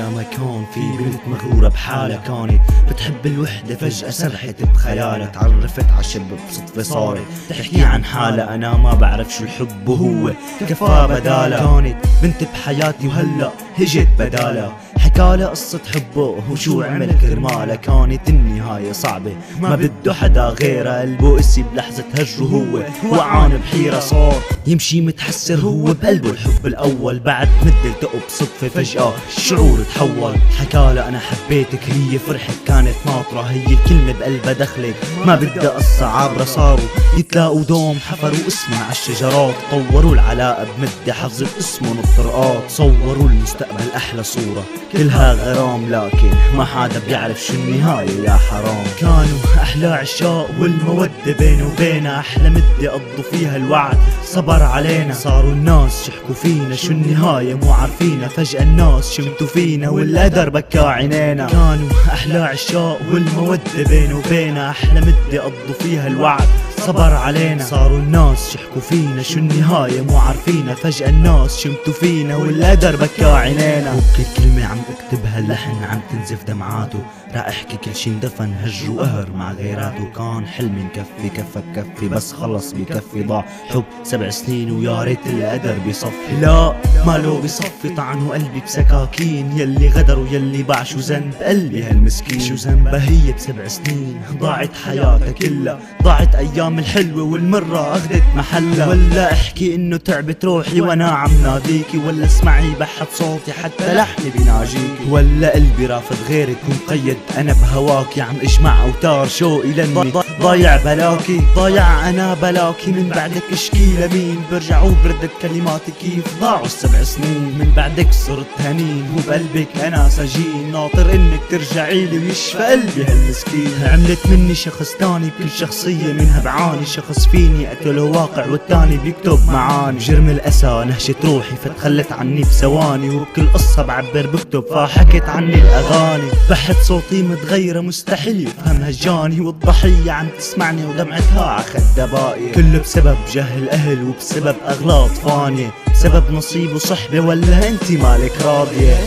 على مكان في بنت مغرورة بحالها، كانت بتحب الوحدة فجأة سرحت بخيالها، تعرفت عالشب بصدفة صارت تحكي عن حالها، أنا ما بعرف شو الحب وهو كفى بدالها، كانت بنت بحياتي وهلأ هجت بدالها، حكالها قصة حبه وشو عمل كرمالها، كانت النهاية صعبة ما بده حدا غيرها، قلبه قسي بلحظة هجره هو وقعان بحيرة، صار يمشي متحسر هو بقلبه الحب الأول، بعد مدة التقوا بصدفة فجأة الشعور تحول، حكالها أنا حبيتك هي فرحت كانت ناطرة، هي الكلمة بقلبها دخلت ما بدها قصة عابرة، صاروا يتلاقوا دوم حفروا اسمها عالشجرات، طوروا العلاقة بمدة حفظت اسمهم الطرقات، صوروا المستقبل أحلى صورة كلها غرام، لكن ما حدا بيعرف شو النهاية يا حرام، كانوا أحلى عشاق والمودة بينه وبينها، أحلى مدة قضوا فيها الوعد صبر علينا، صاروا الناس يحكوا فينا شو النهاية مو عارفينا، فجأة الناس شمتوا فينا والقدر بكى عينينا، كانوا أحلى عشاق والمودة بينه وبينها، أحلى مدة قضوا فيها الوعد صبر علينا، صاروا الناس يحكوا فينا شو النهاية مو عارفينا، فجأة الناس شمتوا فينا والقدر بكى عينينا، وكل كلمة عم بكتبها اللحن عم تنزف دمعاته، راح احكي كل شي اندفن هج وقهر مع غيراته، كان حلمي مكفي كفى بكفي بس خلص بكفي، ضاع حب 7 سنين ويا ريت القدر بيصفي، لا ماله بيصفي طعنوا قلبي بسكاكين، يلي غدر ويلي باع شو ذنب قلبي هالمسكين، شو ذنبها هي ب7 سنين ضاعت حياتها كلها، ضاعت ايام الحلوة والمرة اخذت محلها، ولا احكي انه تعبت روحي وانا عم ناديكي، ولا اسمعي بحط صوتي حتى لحني بيناجيكي، ولا قلبي رافض غيرك ومقيد انا بهواكي، عم اجمع اوتار شوقي لاني ضايع بلاكي، ضايع انا بلاكي، من بعدك اشكي لمين برجع وبردد كلماتي كيف ضاعوا ال7 سنين، من بعدك صرت هنين وبقلبك انا سجين، ناطر انك ترجعي لي ويشفى قلبي هالمسكين، عملت مني شخص تاني بكل شخصية منها بعاني، شخص فيني قتله واقع والتاني بيكتب معاني، جرم الاسى نهشت روحي فتخلت عني بثواني، وبكل قصة بعبر بكتب فحكت عني الاغاني، بحث صوتي متغيرة مستحيل يفهمها الجاني، والضحية عم تسمعني ودمعتها عخدها باقية، كله بسبب جهل اهل وبسبب اغلاط فانية، بسبب نصيب وصحبة ولا انتي مالك راضية.